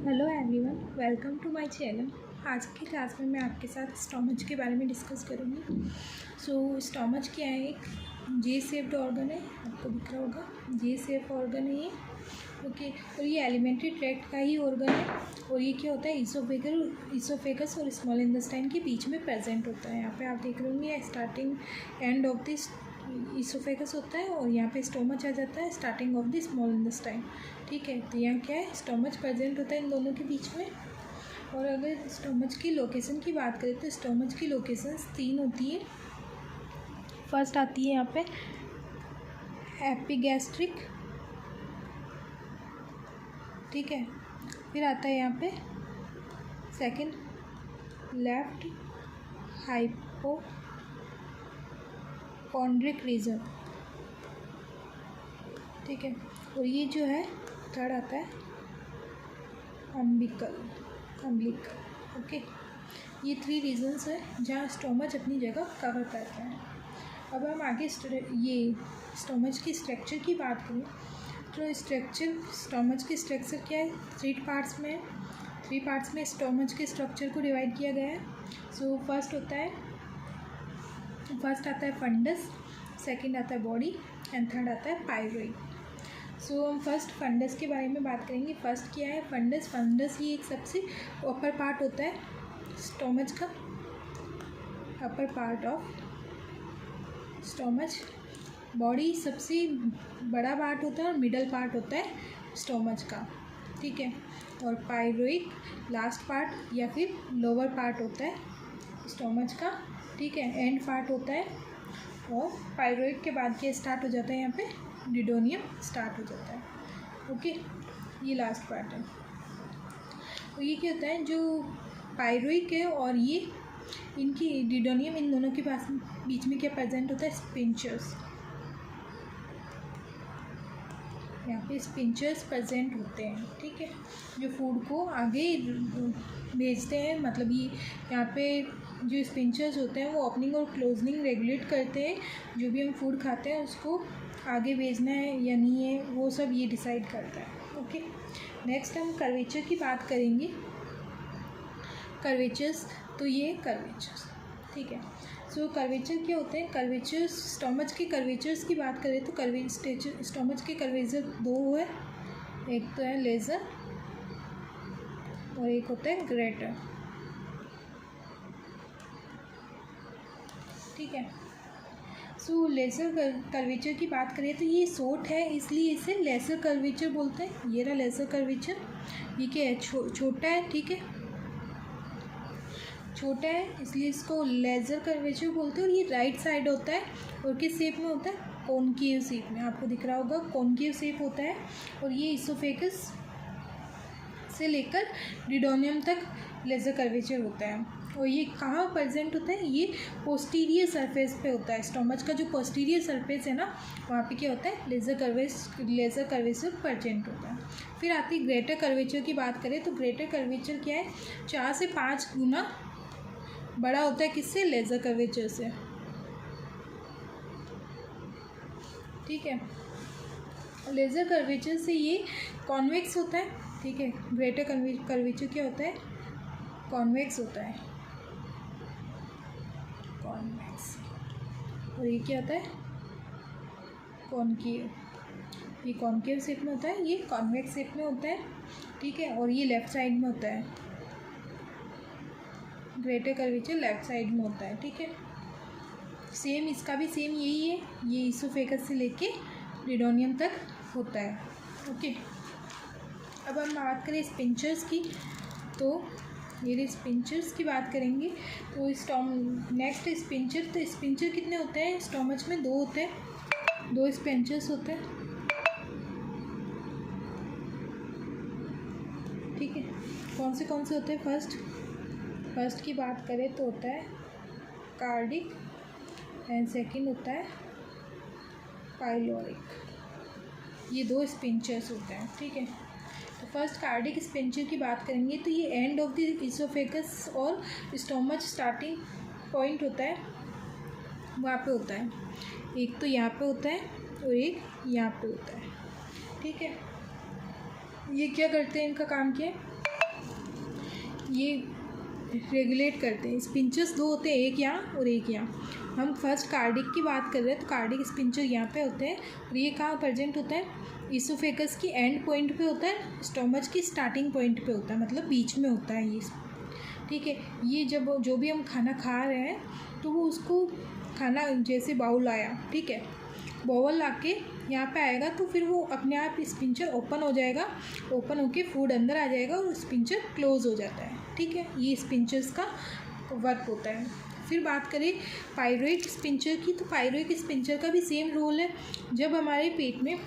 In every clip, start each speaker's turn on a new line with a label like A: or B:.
A: Hello everyone, welcome to my channel. आज की class में मैं आपके साथ स्टोमच के बारे में डिस्कस करूँगी। स्टोमच क्या है? एक जे शेप्ड ऑर्गन है, आपको दिख रहा होगा जे शेप ऑर्गन है ये। ओके, और ये एलिमेंट्री ट्रैक्ट का ही ऑर्गन है। और ये क्या होता है, इसोफेगस और स्मॉल इंटेस्टाइन के बीच में प्रेजेंट होता है। यहाँ पे आप देख रहे होंगे starting end of this oesophagus होता है और यहाँ पे स्टोमच आ जाता है starting of the small intestine. ठीक है, तो यहाँ क्या है, स्टोमच प्रेजेंट होता है इन दोनों के बीच में। और अगर स्टोमच की लोकेशन की बात करें तो स्टोमच की लोकेशंस 3 होती है। फर्स्ट आती है यहाँ पे एपिगैस्ट्रिक, ठीक है। फिर आता है यहाँ पे सेकंड लेफ्ट हाइपोकॉन्ड्रिक रीजन, ठीक है। और ये जो है थर्ड आता है अम्बिकल। ओके, ये 3 रीजन्स है जहाँ स्टोमच अपनी जगह कवर करता है। अब हम आगे ये स्टोमच की स्ट्रक्चर की बात करें तो स्टोमच की स्ट्रक्चर क्या है, 3 पार्ट्स में है। 3 पार्ट्स में स्टोमच के स्ट्रक्चर को डिवाइड किया गया है। फर्स्ट आता है फंडस, सेकंड आता है बॉडी एंड थर्ड आता है पाइलोइड। हम फर्स्ट फंडस के बारे में बात करेंगे। फर्स्ट क्या है फंडस ये एक सबसे अपर पार्ट होता है स्टोमच का, upper part of stomach. Body सबसे बड़ा पार्ट होता है और मिडल पार्ट होता है स्टोमच का, ठीक है। और पाइलोइड लास्ट पार्ट या फिर लोअर पार्ट होता है स्टोमच का, ठीक है, एंड पार्ट होता है। और पाइलोइड के बाद क्या स्टार्ट हो जाता है, यहाँ पे डिडोनियम स्टार्ट हो जाता है। ओके, ये लास्ट पार्ट है। तो ये क्या होता है, जो पाइरोइक है और ये इनकी डिडोनियम, इन दोनों के पास बीच में क्या प्रेजेंट होता है, स्पिंचर्स। यहाँ पे स्पिंचर्स प्रेजेंट होते हैं, ठीक है, जो फूड को आगे भेजते हैं। मतलब ये यहाँ पे जो स्पिंचर्स होते हैं वो ओपनिंग और क्लोजनिंग रेगुलेट करते हैं। जो भी हम फूड खाते हैं उसको आगे भेजना है या नहीं है, वो सब ये डिसाइड करता है। ओके, नेक्स्ट हम कर्वेचर की बात करेंगे। कर्वेचर्स, तो ये कर्वेचर्स, ठीक है। कर्वेचर क्या होते हैं, कर्वेचर्स स्टोमच के कर्वेचर्स की बात करें तो स्टोमच के कर्वेचर 2 है। एक तो है लेज़र और एक होता है ग्रेटर, ठीक है। लेज़र कर्वेचर की बात करें तो ये शॉर्ट है, इसलिए इसे लेज़र कर्वेचर बोलते हैं। ये रहा लेज़र कर्वेचर। ये क्या है, छोटा है, ठीक है, छोटा है इसलिए इसको लेज़र कर्वेचर बोलते हैं। और ये राइट साइड होता है और किस शेप में होता है, कॉनकेव शेप में। आपको दिख रहा होगा कॉनकेव शेप होता है। और ये इसोफेगस से लेकर डिडोनियम तक लेज़र कर्वेचर होता है। और ये कहाँ प्रेजेंट होता है, ये पोस्टीरियर सरफेस पे होता है। स्टोमच का जो पोस्टीरियर सरफेस है ना, वहाँ पे क्या होता है, लेज़र कर्वेचर प्रेजेंट होता है। फिर आती है ग्रेटर कर्वेचर की बात करें तो ग्रेटर कर्वेचर क्या है, 4 से 5 गुना बड़ा होता है किससे, लेज़र कर्वेचर से, ठीक है। लेज़र कर्वेचर से ये कॉन्वेक्स होता है, ठीक है। ग्रेटर कर्वेचर क्या होता है, कॉन्वेक्स होता है, कॉन्वेक्स। और ये क्या होता है, कॉनकेव। ये कॉनकेव शेप में होता है, ये कॉन्वेक्स शेप में होता है, ठीक है। और ये लेफ़्ट साइड में होता है, ग्रेटर कर्वेचर लेफ़्ट साइड में होता है, ठीक है। सेम इसका भी सेम यही है, ये इसोफेगस से लेके डिडोनियम तक होता है। ओके, अब हम बात करें स्पिंचर्स की, तो ये स्पिंचर्स की बात करेंगे तो नेक्स्ट स्पिंचर। तो स्पिंचर कितने होते हैं, स्टोमच में 2 होते हैं, 2 स्पिंचर्स होते हैं, ठीक है। कौन से होते हैं, फर्स्ट की बात करें तो होता है कार्डिक एंड सेकंड होता है पाइलोरिक। ये 2 स्पिंचर्स होते हैं, ठीक है। तो फर्स्ट कार्डिक स्पिंचर की बात करेंगे तो ये एंड ऑफ द इसोफेगस और स्टोमच स्टार्टिंग पॉइंट होता है, वहाँ पे होता है। एक तो यहाँ पे होता है और एक यहाँ पे होता है, ठीक है। ये क्या करते हैं, इनका काम क्या है, ये रेगुलेट करते हैं। स्पिंचर्स दो होते हैं, एक यहाँ और एक यहाँ। हम फर्स्ट कार्डिक की बात कर रहे हैं तो कार्डिक स्पिंचर यहाँ पे होते हैं और ये कहाँ प्रेजेंट होता है, इसोफेगस की एंड पॉइंट पे होता है, स्टोमच की स्टार्टिंग पॉइंट पे होता है, मतलब बीच में होता है ये, ठीक है। ये जब जो भी हम खाना खा रहे हैं तो वो उसको खाना जैसे बाउल आया, ठीक है, बाउल आके यहाँ पे आएगा तो फिर वो अपने आप स्पिंचर ओपन हो जाएगा, ओपन होके फूड अंदर आ जाएगा और स्पिंचर क्लोज हो जाता है, ठीक है। ये स्पिंचर्स का वर्क होता है। फिर बात करें पाइरोइड स्पिंचर की, तो पाइरोइड स्पिंचर का भी सेम रोल है। जब हमारे पेट में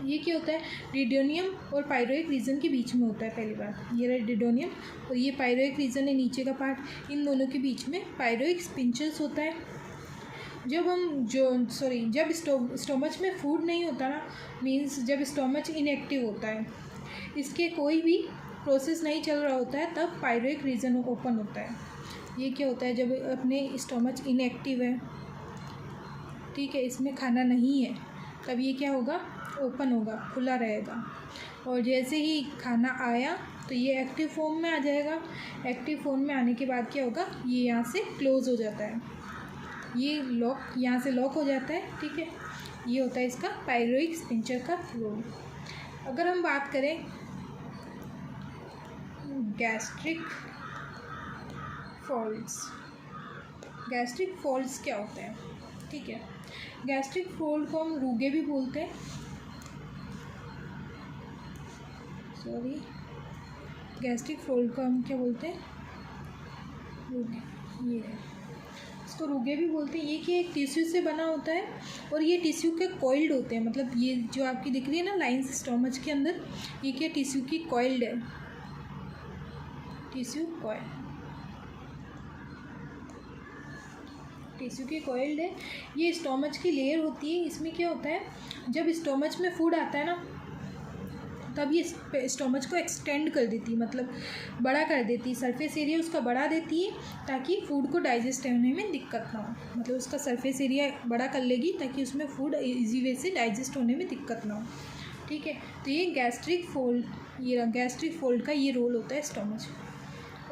A: ये क्या होता है, डिडोनियम और पाइरोइड रीजन के बीच में होता है, पहली बात ये रहा डिडोनियम और ये पाइरोइड रीजन है नीचे का पार्ट, इन दोनों के बीच में पाइरोइड स्पिंचर्स होता है। जब स्टोमच में फूड नहीं होता ना, मीन्स जब स्टोमच इनएक्टिव होता है, इसके कोई भी प्रोसेस नहीं चल रहा होता है, तब पाइरोइड रीजन ओपन होता है। ये क्या होता है, जब अपने स्टोमच इनएक्टिव है, ठीक है, इसमें खाना नहीं है, तब ये क्या होगा, ओपन होगा, खुला रहेगा। और जैसे ही खाना आया तो ये एक्टिव फॉर्म में आ जाएगा। एक्टिव फॉर्म में आने के बाद क्या होगा, ये यहाँ से क्लोज़ हो जाता है, ये लॉक यहाँ से लॉक हो जाता है, ठीक है। ये होता है इसका पाइरोइड स्पिंचर का रोल। अगर हम बात करें गैस्ट्रिक फॉल्ट्स, गैस्ट्रिक फॉल्ट्स क्या होते हैं, ठीक है। गैस्ट्रिक फॉल्ट को हम रूगे भी बोलते हैं, गैस्ट्रिक फॉल्ट को हम क्या बोलते हैं, रूगे, ये है, इसको रूगे भी बोलते हैं। ये कि एक टिश्यू से बना होता है और ये टिश्यू के कॉइल्ड होते हैं, मतलब ये जो आपकी दिख रही है ना लाइंस स्टोमच के अंदर, ये क्या टिश्यू की कॉइल्ड है, टिश्यू कॉइल, टिश्यू की कॉइल्ड है। ये स्टोमच की लेयर होती है। इसमें क्या होता है, जब स्टोमच में फूड आता है ना, तब ये स्टोमच को एक्सटेंड कर देती है, मतलब बड़ा कर देती है, सरफेस एरिया उसका बढ़ा देती है ताकि फूड को डाइजेस्ट होने में दिक्कत ना हो, मतलब उसका सरफेस एरिया बड़ा कर लेगी ताकि उसमें फूड इजी वे से डाइजेस्ट होने में दिक्कत ना हो, ठीक है। तो ये गैस्ट्रिक फोल्ड, ये गैस्ट्रिक फोल्ड का ये रोल होता है स्टोमच।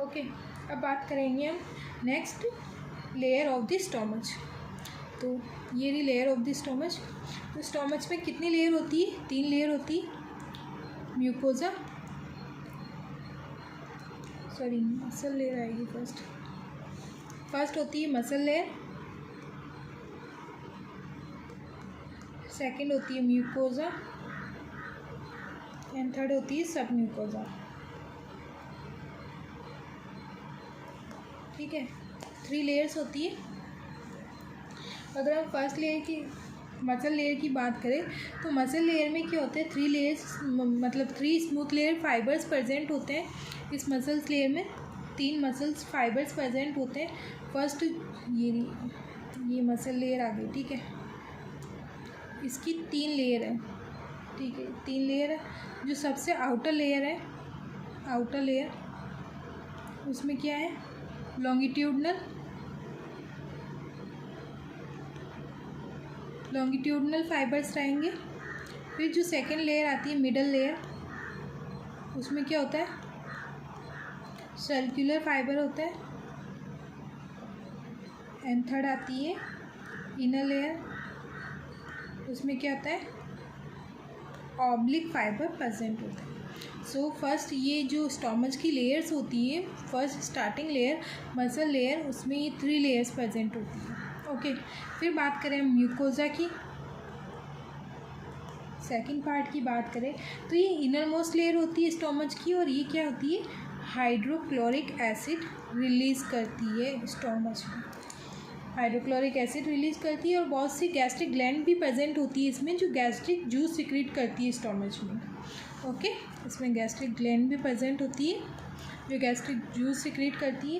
A: ओके, अब बात करेंगे हम next layer of the stomach. तो ये रही लेयर ऑफ द स्टोमच। तो स्टोमच में कितनी लेयर होती है, 3 लेयर होती है। म्यूकोजा, सॉरी मसल लेयर आएगी फर्स्ट होती है मसल लेयर, सेकंड होती है म्यूकोजा एंड थर्ड होती है सब म्यूकोजा, ठीक है। 3 लेयर्स होती है। अगर हम फर्स्ट लेयर की मसल लेयर की बात करें तो मसल लेयर में क्या होता है, 3 लेयर्स, मतलब 3 स्मूथ लेयर फाइबर्स प्रेजेंट होते हैं। इस मसल्स लेयर में 3 मसल्स फाइबर्स प्रेजेंट होते हैं। फर्स्ट ये मसल लेयर आ गई, ठीक है, इसकी 3 लेयर है, ठीक है, 3 लेयर है। जो सबसे आउटर लेयर है, आउटर लेयर, उसमें क्या है, लॉन्गिट्यूडनल फाइबर्स रहेंगे। फिर जो सेकंड लेयर आती है मिडल लेयर, उसमें क्या होता है, सर्कुलर फाइबर होता है। एंड थर्ड आती है इनर लेयर, उसमें क्या होता है, ऑब्लिक फाइबर प्रेजेंट होता है। सो फर्स्ट ये जो स्टोमच की लेयर्स होती है, first starting layer muscle layer, उसमें ये 3 लेयर्स प्रेजेंट होती है। ओके, फिर बात करें म्यूकोजा की, सेकंड पार्ट की बात करें तो ये इनर मोस्ट लेयर होती है स्टोमच की, और ये क्या होती है, हाइड्रोक्लोरिक एसिड रिलीज़ करती है स्टोमच में, हाइड्रोक्लोरिक एसिड रिलीज़ करती है। और बहुत सी गैस्ट्रिक ग्लैंड भी प्रेजेंट होती है इसमें, जो गैस्ट्रिक जूस सिक्रीट करती है स्टोमच में। ओके, इसमें गैस्ट्रिक ग्लैंड भी प्रेजेंट होती है जो गैस्ट्रिक जूस सिक्रीट करती है।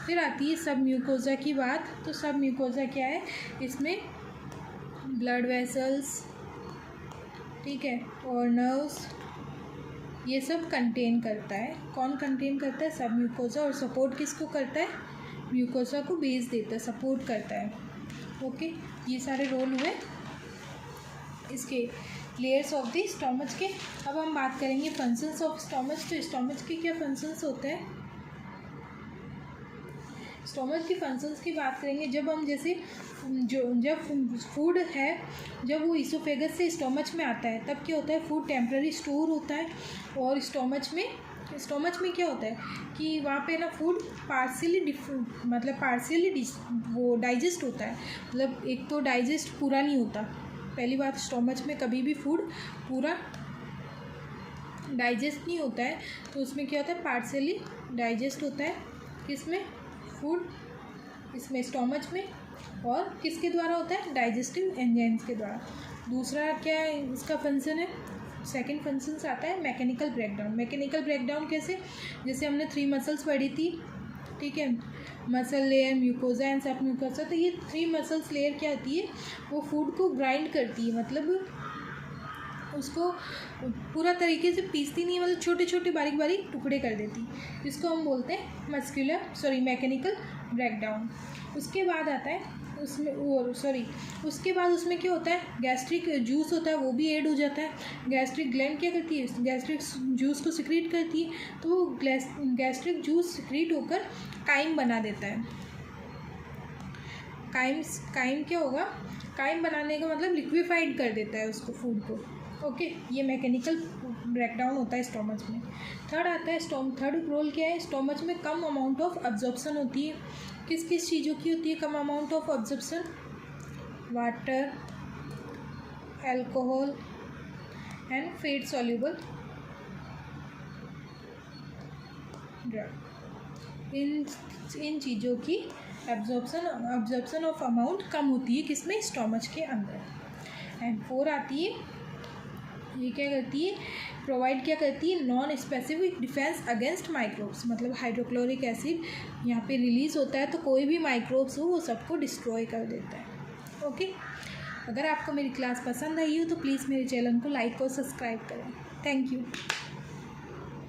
A: फिर आती है सब म्यूकोजा की बात। तो सब म्यूकोजा क्या है, इसमें ब्लड वेसल्स, ठीक है, और नर्व्स, ये सब कंटेन करता है। कौन कंटेन करता है, सब म्यूकोजा। और सपोर्ट किसको करता है, म्यूकोजा को बेस देता है, सपोर्ट करता है। ओके, ये सारे रोल हुए इसके लेयर्स ऑफ द स्टोमच के। अब हम बात करेंगे फंक्शंस ऑफ स्टोमच। तो स्टोमच के क्या फंक्शंस होते हैं, स्टोमच की फंक्शंस की बात करेंगे, जब हम जैसे जब फूड है, जब वो इसोफेगस से स्टोमच में आता है तब क्या होता है, फूड टेम्पररी स्टोर होता है। और स्टोमच में क्या होता है कि वहाँ पे ना फूड पार्शियली वो डाइजेस्ट होता है। मतलब एक तो डाइजेस्ट पूरा नहीं होता, पहली बात स्टोमच में कभी भी फूड पूरा डाइजेस्ट नहीं होता है, तो उसमें क्या होता है, पार्शियली डाइजेस्ट होता है। किसमें? फूड, इसमें स्टोमच में। और किसके द्वारा होता है? डाइजेस्टिव एंजाइम्स के द्वारा। दूसरा क्या है इसका फंक्शन है, सेकंड फंक्शन आता है मैकेनिकल ब्रेकडाउन। मैकेनिकल ब्रेकडाउन कैसे? जैसे हमने 3 मसल्स पढ़ी थी, ठीक है, मसल लेयर, म्यूकोजा एंड सब म्यूकोजा। तो ये 3 मसल्स लेयर क्या होती है, वो फूड को ग्राइंड करती है, मतलब उसको पूरा तरीके से पीसती नहीं, मतलब छोटे छोटे बारीक बारीक टुकड़े कर देती, जिसको हम बोलते हैं मैकेनिकल ब्रेकडाउन। उसके बाद आता है उसके बाद उसमें क्या होता है, गैस्ट्रिक जूस होता है, वो भी ऐड हो जाता है। गैस्ट्रिक ग्लैंड क्या करती है, गैस्ट्रिक जूस को सिक्रीट करती है, तो वो गैस्ट्रिक जूस सिक्रीट होकर काइम बना देता है। काइम क्या होगा, काइम बनाने का मतलब लिक्विफाइड कर देता है उसको, फूड को। ओके, ये मैकेनिकल ब्रेकडाउन होता है स्टोमच में। थर्ड आता है थर्ड रोल क्या है, स्टोमच में कम अमाउंट ऑफ अब्जॉर्प्शन होती है। किस किस चीज़ों की होती है कम amount of absorption? Water, alcohol and fat soluble drug. इन चीज़ों की अब्जॉर्प्शन ऑफ अमाउंट कम होती है, किसमें? स्टोमच के अंदर। एंड 4 आती है, ये क्या करती है, प्रोवाइड क्या करती है, non specific defence against microbes. मतलब हाइड्रोक्लोरिक एसिड यहाँ पे रिलीज़ होता है, तो कोई भी माइक्रोब्स हो वो सबको डिस्ट्रॉय कर देता है। ओके, अगर आपको मेरी क्लास पसंद आई हो तो प्लीज़ मेरे चैनल को लाइक और सब्सक्राइब करें। Thank you.